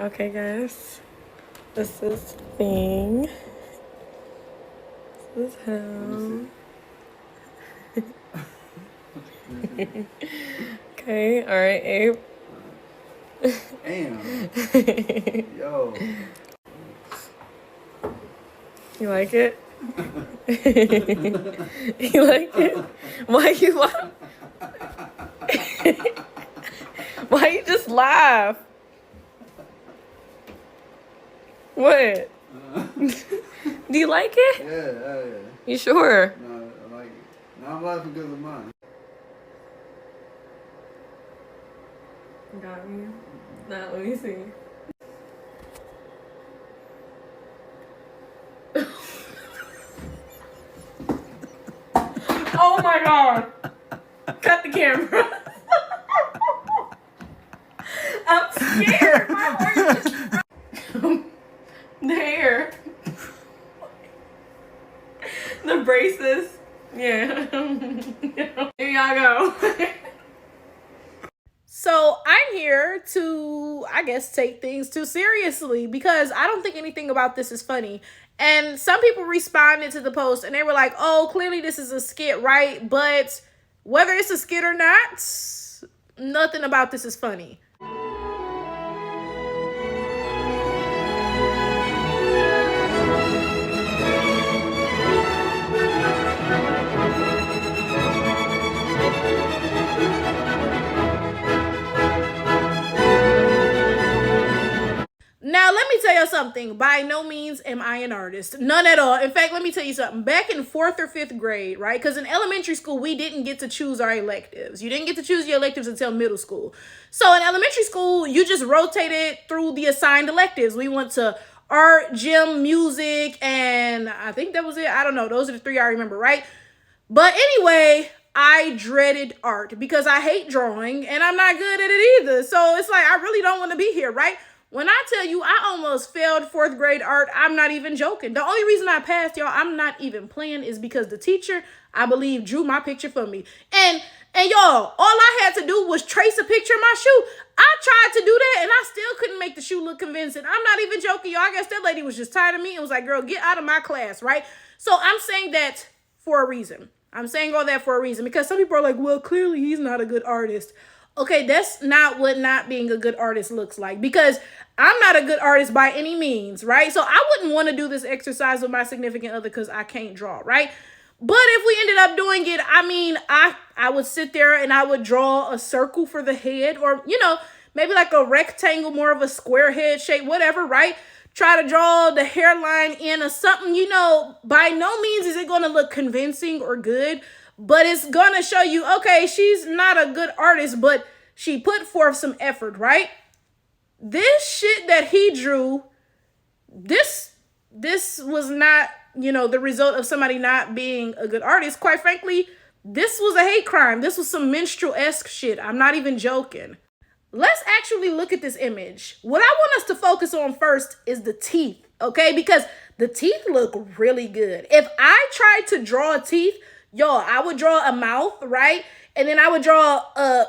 Okay, guys. This is thing. This is him. Okay, alright, Abe. Damn. Yo. You like it? You like it? Why you just laugh? What? Do you like it? Yeah. You sure? No, I like it. No, I'm laughing because of mine. Got me. Now, let me see. Oh my god! Cut the camera. I'm scared. My heart just the hair. The braces. Yeah. Here y'all go. So I'm here to, I guess, take things too seriously because I don't think anything about this is funny. And some people responded to the post and they were like, oh, clearly this is a skit, right? But whether it's a skit or not, nothing about this is funny. Now, let me tell you something. By no means am I an artist. None at all. In fact, let me tell you something. Back in 4th or 5th grade, right? Because in elementary school, we didn't get to choose our electives. You didn't get to choose your electives until middle school. So in elementary school, you just rotated through the assigned electives. We went to art, gym, music, and I think that was it. I don't know. Those are the 3 I remember, right? But anyway, I dreaded art because I hate drawing and I'm not good at it either. So it's like, I really don't want to be here, right? When I tell you I almost failed 4th grade art, I'm not even joking. The only reason I passed, y'all, I'm not even playing, is because the teacher, I believe, drew my picture for me. And y'all, all I had to do was trace a picture of my shoe. I tried to do that and I still couldn't make the shoe look convincing. I'm not even joking, y'all. I guess that lady was just tired of me and was like, girl, get out of my class, right? So I'm saying that for a reason. I'm saying all that for a reason because some people are like, well, clearly he's not a good artist. Okay, that's not what not being a good artist looks like, because I'm not a good artist by any means, right? So I wouldn't want to do this exercise with my significant other because I can't draw, right? But if we ended up doing it, I mean, I would sit there and I would draw a circle for the head, or, maybe like a rectangle, more of a square head shape, whatever, right? Try to draw the hairline in or something, by no means is it going to look convincing or good, but it's going to show you, okay, she's not a good artist, but she put forth some effort, right? This shit that he drew, this was not, the result of somebody not being a good artist. Quite frankly, this was a hate crime. This was some minstrel-esque shit. I'm not even joking. Let's actually look at this image. What I want us to focus on first is the teeth, okay? Because the teeth look really good. If I tried to draw teeth, y'all, I would draw a mouth, right? And then I would draw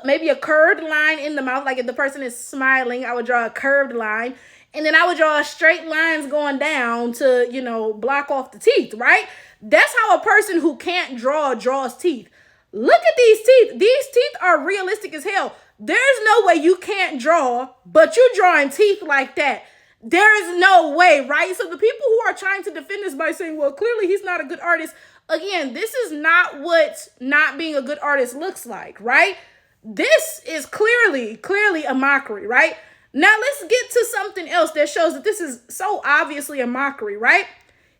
maybe a curved line in the mouth. Like if the person is smiling, I would draw a curved line. And then I would draw straight lines going down to, block off the teeth, right? That's how a person who can't draw draws teeth. Look at these teeth. These teeth are realistic as hell. There's no way you can't draw, but you're drawing teeth like that. There is no way, right? So the people who are trying to defend this by saying, well, clearly he's not a good artist. Again, this is not what not being a good artist looks like, right? This is clearly a mockery, right? Now let's get to something else that shows that this is so obviously a mockery, right?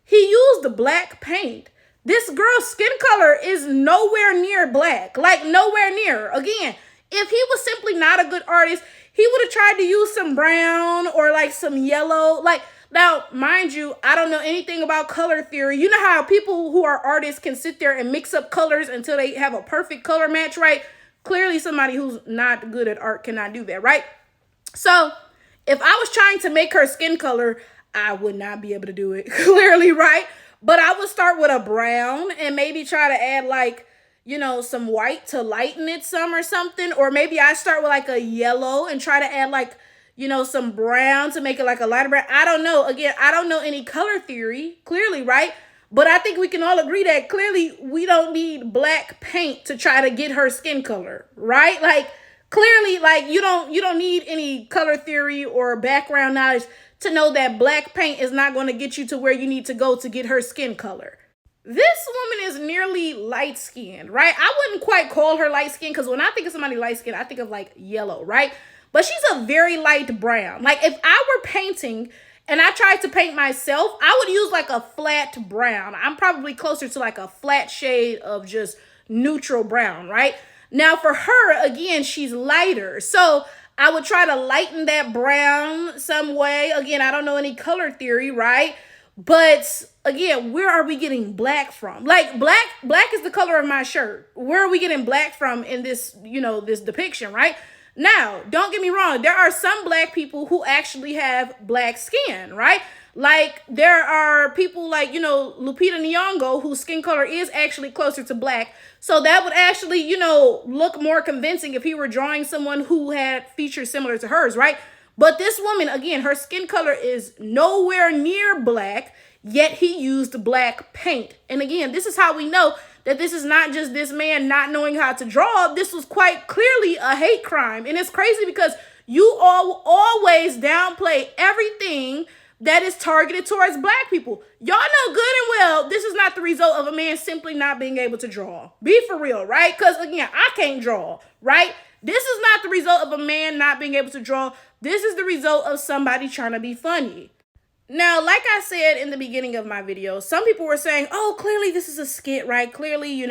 He used the black paint. This girl's skin color is nowhere near black, like nowhere near. Again, if he was simply not a good artist, he would have tried to use some brown or like some yellow. Now, mind you, I don't know anything about color theory. You know how people who are artists can sit there and mix up colors until they have a perfect color match, right? Clearly somebody who's not good at art cannot do that, right? So if I was trying to make her skin color, I would not be able to do it, clearly, right? But I would start with a brown and maybe try to add some white to lighten it some or something. Or maybe I start with like a yellow and try to add some brown to make it like a lighter brown. I don't know. Again, I don't know any color theory, clearly, right? But I think we can all agree that clearly we don't need black paint to try to get her skin color, right? Like, clearly, like, you don't need any color theory or background knowledge to know that black paint is not going to get you to where you need to go to get her skin color. This woman is nearly light skinned, right? I wouldn't quite call her light skinned because when I think of somebody light skinned, I think of like yellow, right? But she's a very light brown. Like if I were painting and I tried to paint myself, I would use like a flat brown. I'm probably closer to like a flat shade of just neutral brown, right? Now for her, again, she's lighter. So I would try to lighten that brown some way. Again, I don't know any color theory, right? But again, where are we getting black from? Like black is the color of my shirt. Where are we getting black from in this, this depiction, right? Now, don't get me wrong. There are some black people who actually have black skin, right? Like there are people like, Lupita Nyong'o, whose skin color is actually closer to black. So that would actually, look more convincing if he were drawing someone who had features similar to hers, right? But this woman, again, her skin color is nowhere near black, yet he used black paint. And again, this is how we know that this is not just this man not knowing how to draw. This was quite clearly a hate crime. And it's crazy because you all always downplay everything that is targeted towards black people. Y'all know good and well this is not the result of a man simply not being able to draw. Be for real, right? Because again, I can't draw, right? This is not the result of a man not being able to draw. This is the result of somebody trying to be funny. Now, like I said in the beginning of my video, some people were saying, oh, clearly this is a skit, right? Clearly,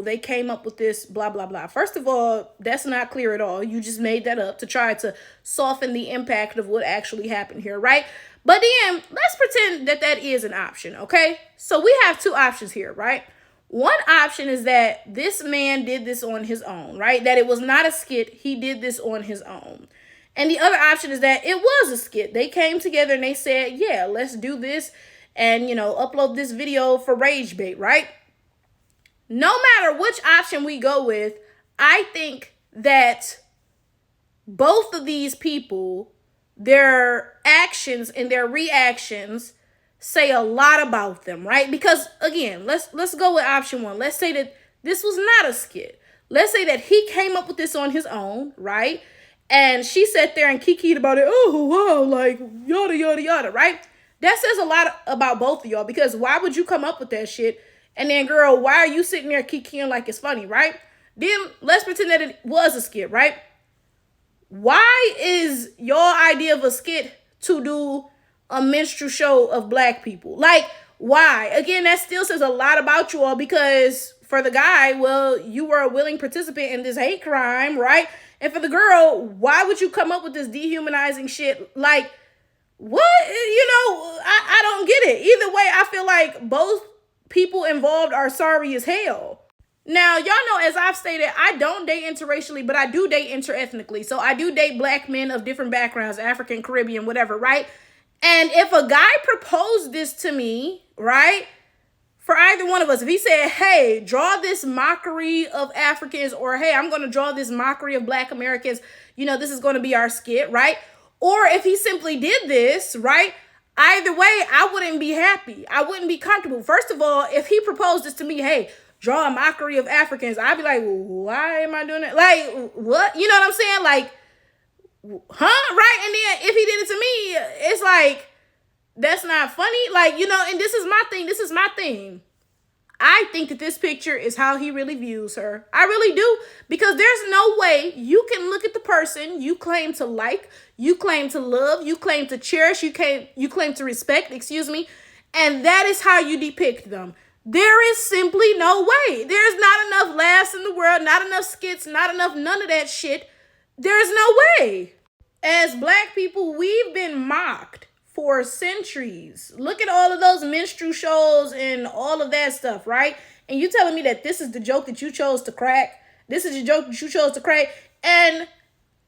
they came up with this, blah, blah, blah. First of all, that's not clear at all. You just made that up to try to soften the impact of what actually happened here, right? But then let's pretend that that is an option, okay? So we have two options here, right? One option is that this man did this on his own, right? That it was not a skit. He did this on his own. And the other option is that it was a skit. They came together and they said, yeah, let's do this and, upload this video for rage bait, right? No matter which option we go with, I think that both of these people, their actions and their reactions say a lot about them, right? Because again, let's go with option one. Let's say that this was not a skit. Let's say that he came up with this on his own, right? And she sat there and kikied about it. Oh, wow, like yada, yada, yada, right? That says a lot about both of y'all because why would you come up with that shit? And then, girl, why are you sitting there kikiing like it's funny, right? Then let's pretend that it was a skit, right? Why is your idea of a skit to do a minstrel show of black people? Like, why? Again, that still says a lot about you all because for the guy, well, you were a willing participant in this hate crime, right? And for the girl, why would you come up with this dehumanizing shit? Like, what? I don't get it. Either way, I feel like both people involved are sorry as hell. Now, y'all know, as I've stated, I don't date interracially, but I do date interethnically. So I do date black men of different backgrounds, African, Caribbean, whatever, right? And if a guy proposed this to me, right, for either one of us, if he said, hey, draw this mockery of Africans, or hey, I'm going to draw this mockery of black Americans, this is going to be our skit, right? Or if he simply did this, right, either way, I wouldn't be happy. I wouldn't be comfortable. First of all, if he proposed this to me, hey, draw a mockery of Africans, I'd be like, why am I doing that? Like, what? You know what I'm saying? Like, huh? Right? And then if he did it to me, it's like, that's not funny. Like, and this is my thing. I think that this picture is how he really views her. I really do. Because there's no way you can look at the person you claim to like, you claim to love, you claim to cherish, you claim to respect, and that is how you depict them. There is simply no way. There's not enough laughs in the world, not enough skits, not enough none of that shit. There's no way. As black people, we've been mocked for centuries. Look at all of those minstrel shows and all of that stuff, right? And you telling me that this is the joke that you chose to crack? This is the joke that you chose to crack? And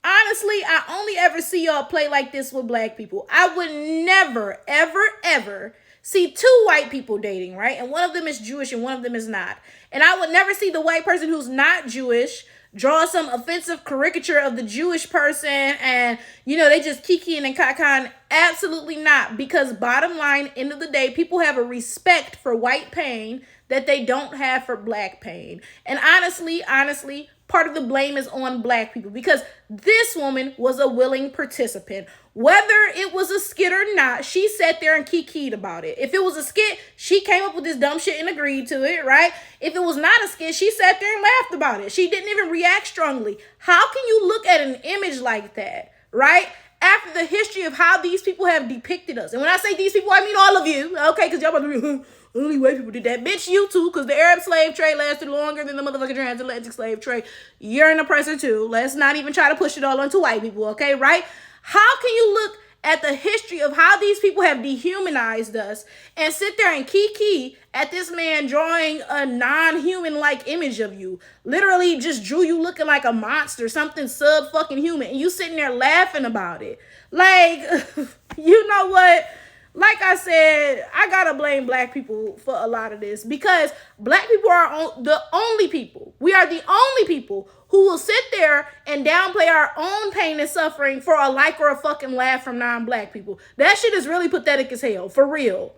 honestly, I only ever see y'all play like this with black people. I would never, ever, ever see two white people dating, right? And one of them is Jewish and one of them is not. And I would never see the white person who's not Jewish draw some offensive caricature of the Jewish person and, they just kikiing and kakan. Absolutely not. Because bottom line, end of the day, people have a respect for white pain that they don't have for black pain. And honestly, part of the blame is on black people because this woman was a willing participant. Whether it was a skit or not, she sat there and kikied about it. If it was a skit, she came up with this dumb shit and agreed to it, right? If it was not a skit, she sat there and laughed about it. She didn't even react strongly. How can you look at an image like that, right? After the history of how these people have depicted us. And when I say these people, I mean all of you, okay? Because y'all about to be, only white people did that. Bitch, you too, because the Arab slave trade lasted longer than the motherfucking transatlantic slave trade. You're an oppressor too. Let's not even try to push it all onto white people, okay, right? How can you look at the history of how these people have dehumanized us and sit there and kiki at this man drawing a non-human-like image of you? Literally just drew you looking like a monster, something sub-fucking-human, and you sitting there laughing about it. Like, you know what? Like I said, I gotta blame black people for a lot of this because black people are the only people. We are the only people who will sit there and downplay our own pain and suffering for a like or a fucking laugh from non-black people. That shit is really pathetic as hell, for real.